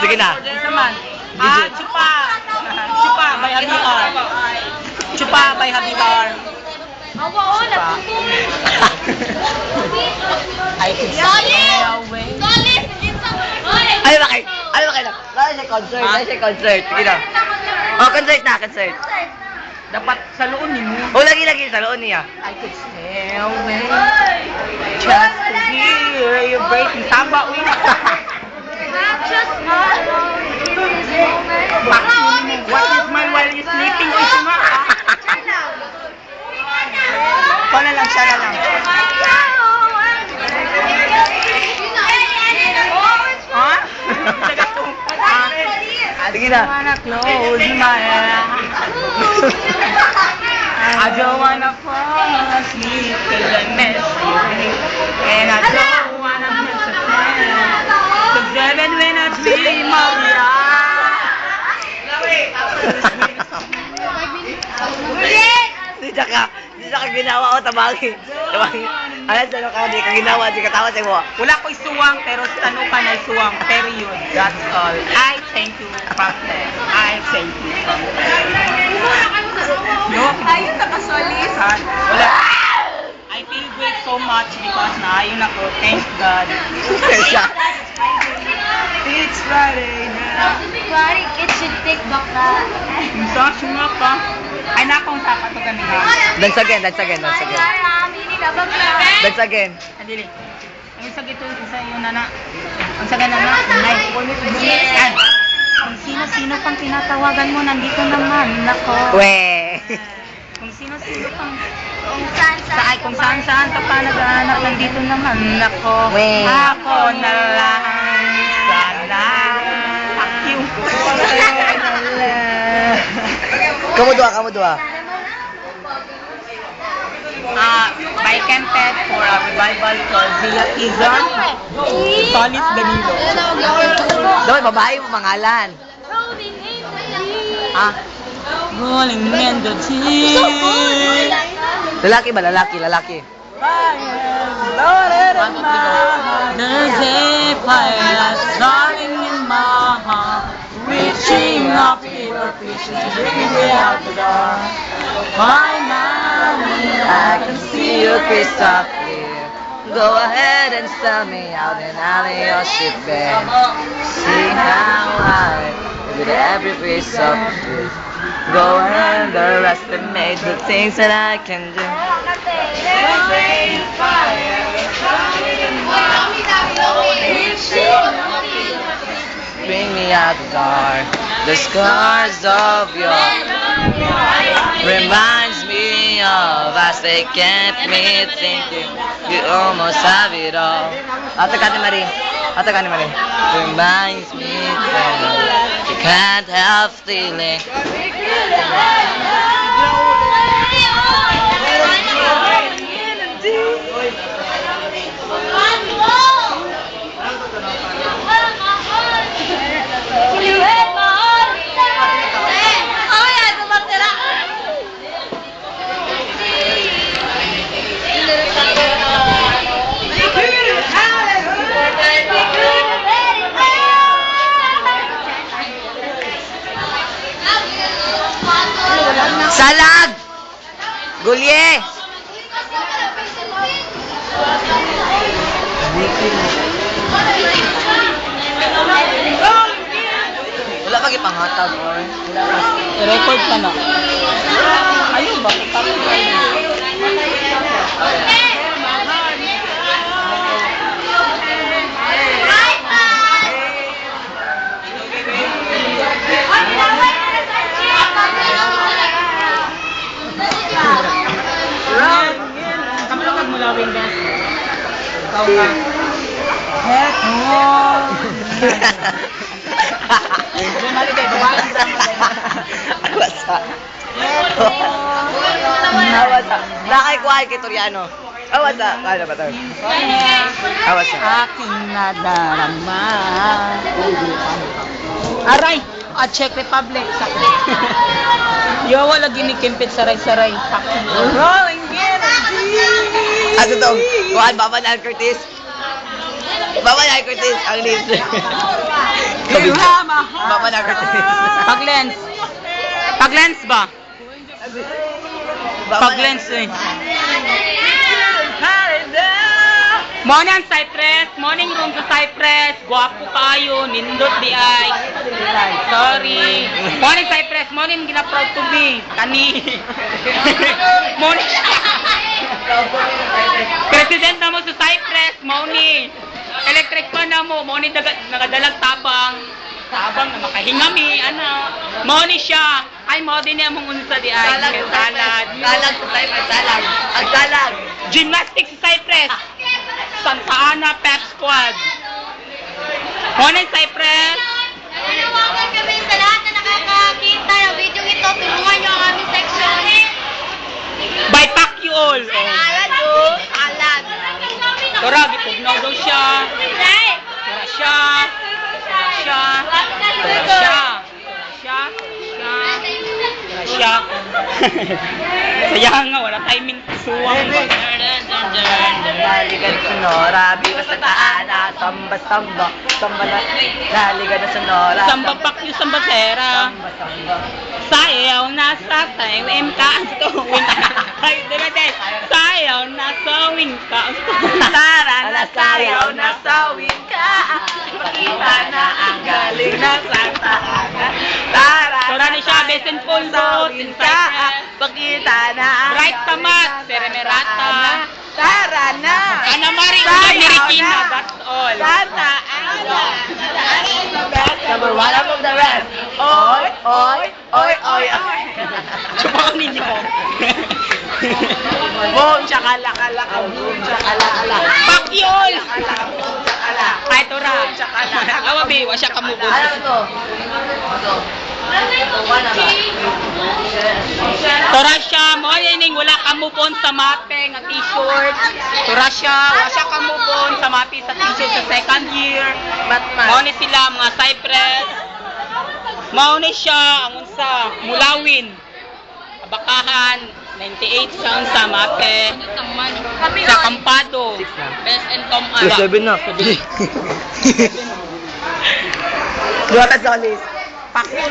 Sige na. Chupa. Chupa by Habitar. Chupa by Habitar. Chupa. I can stay away. Ay, bakit? Lalo siya concert. Sige na. Oh, concert na, concert. Dapat sa loon ni mo. Oh, lagi sa loon niya. I could stay away just to hear you breaking tamba uy. What is mine while you sleeping? Uy, suma. Siya na lang. Ha? Sige na. I wanna close my eyes. I don't wanna fall asleep till I miss you. And I don't wanna miss a thing. 'Cause even when I dream of you. Di ka ginawa o tabangin. Ayan, sa'yo ka, di ka ginawa, di ka tawa sa'yo mo. Wala ko'y suwang, pero sa tanukan ay suwang. Period. That's all. I thank you, Pastor. I thank you. No, ayun nakasolis. Wala. I feel great so much because naayun ako. Thank God. It's Friday now. Friday, it should take back that. Minsan, sumak ka. Ay, nakong sapat ko kanina. Dance again. Dance again. Andili. Ang isa gito, isa yun na. Ang saga na. Ay, Yes. kung sino-sino pang tinatawagan mo, nandito naman. Nako. We. Kung sino-sino pang... Kung saan ka pa nag-aanap, nandito naman. Nako. We. Ako na lang. Sana. Fuck you. Kamu dua. By Kempet for a revival called Villa Izon. Solis Danilo. Doon, babae mo pangalan. Rolling in the deep. Lalaki ba? Lalaki. There's a fire starting in my heart, reaching up paper pieces, bringing me out the door. Finally, I can see you crystal clear. Go ahead and sell me out in alley or ship bed. See how I with every piece of it. Go and underestimate the things that I can do. Bring me out the dark. The scars of your reminds me of as they kept me thinking you almost have it all. Ate Kani Marie. Reminds me that you can't help feeling. Salad! Gulye! Wala pag ipanghatag or? record ka na. Ayun ba? Kapit kayo. Kamulagag mo lawin ba? Ikaw nga. Heck no! Bumalik kayo, babae sa Awasa. Awasa. Nakay kay Toriano. Awasa. Kaya ba ito? Awasa. aking nadarama. Aray! At Czech Republic. Sakit. Yo, wala ginikimpit saray-saray. Sakit. Rolling in a deep. Ano to? Kuhan, Baba na Curtis. Baba na Curtis, ang lips. Baba na Curtis. Pag-lens. Pag-lens ba? Pag-lens eh. Morning Cypress, morning room sa Cypress. Guwapo kayo, nindot di ay. Sorry. Morning Cypress, morning gina proud to be. Kani. Morning. President na mo sa Cypress, morning. Electric pa na mo, morning nagadalag tabang. Tabang na makahingami, ano. Morning siya. Ay, mo din niya mong unsa di ay. Salad. Salag sa Cypress, salag. Ang salag. Gymnastics sa Cypress. Santa Ana Pep Squad. Morning Cypress. Nanawagan kami sa lahat na nakakakita ng video ito. Tulungan nyo ang aming section. By Pacquiao. Salad o. Salad. Tora, gipugnaw daw siya. Tora siya. Tora siya. Tora siya. Siya. Siya. Sayang nga, wala timing suwang. Naligan sa Sonora, biwa sa Taana, samba-samba, samba na, naligan na sa Sonora. Samba Pacquiao, samba Sera. Samba-samba. Sayaw na sa tayong ka ang tuwing. Ay, dito. Sayaw na sa wing ka ang tuwing. Tara na sayaw na sawin ka, pakita na ang galing ng Santa Ana. Tara Tora ni siya, Besen Polvo, sawin ka, pakita na ang Bright galing Tamat, ng Seremerata. Santa Ana. Tara na! Ana Marie, Sayaw Marikina, na. that's all. Santa Ana! is the best, number one above the rest. Oy, oy, oy, oy, oy. Chupaw ninyo. Boom, chakalakala, boom, chakalakala. Pacquiao! Boom, chakala. Ay, Tora. Awabi, wa siya kamubos. Ano to? Ito. Wala ba? Tora siya, morning, wala kamupon sa mate nga t-shirt. Tora siya, wa siya kamupon sa mate sa t-shirt sa second year. Batman. Mauni sila, mga Cypress. Mauni siya, ang unsa, Mulawin. Abakahan, 98 sa unsa, mate. Sa Campado. Best and Comara. 7 na. Duwata sa list. Pacquiao.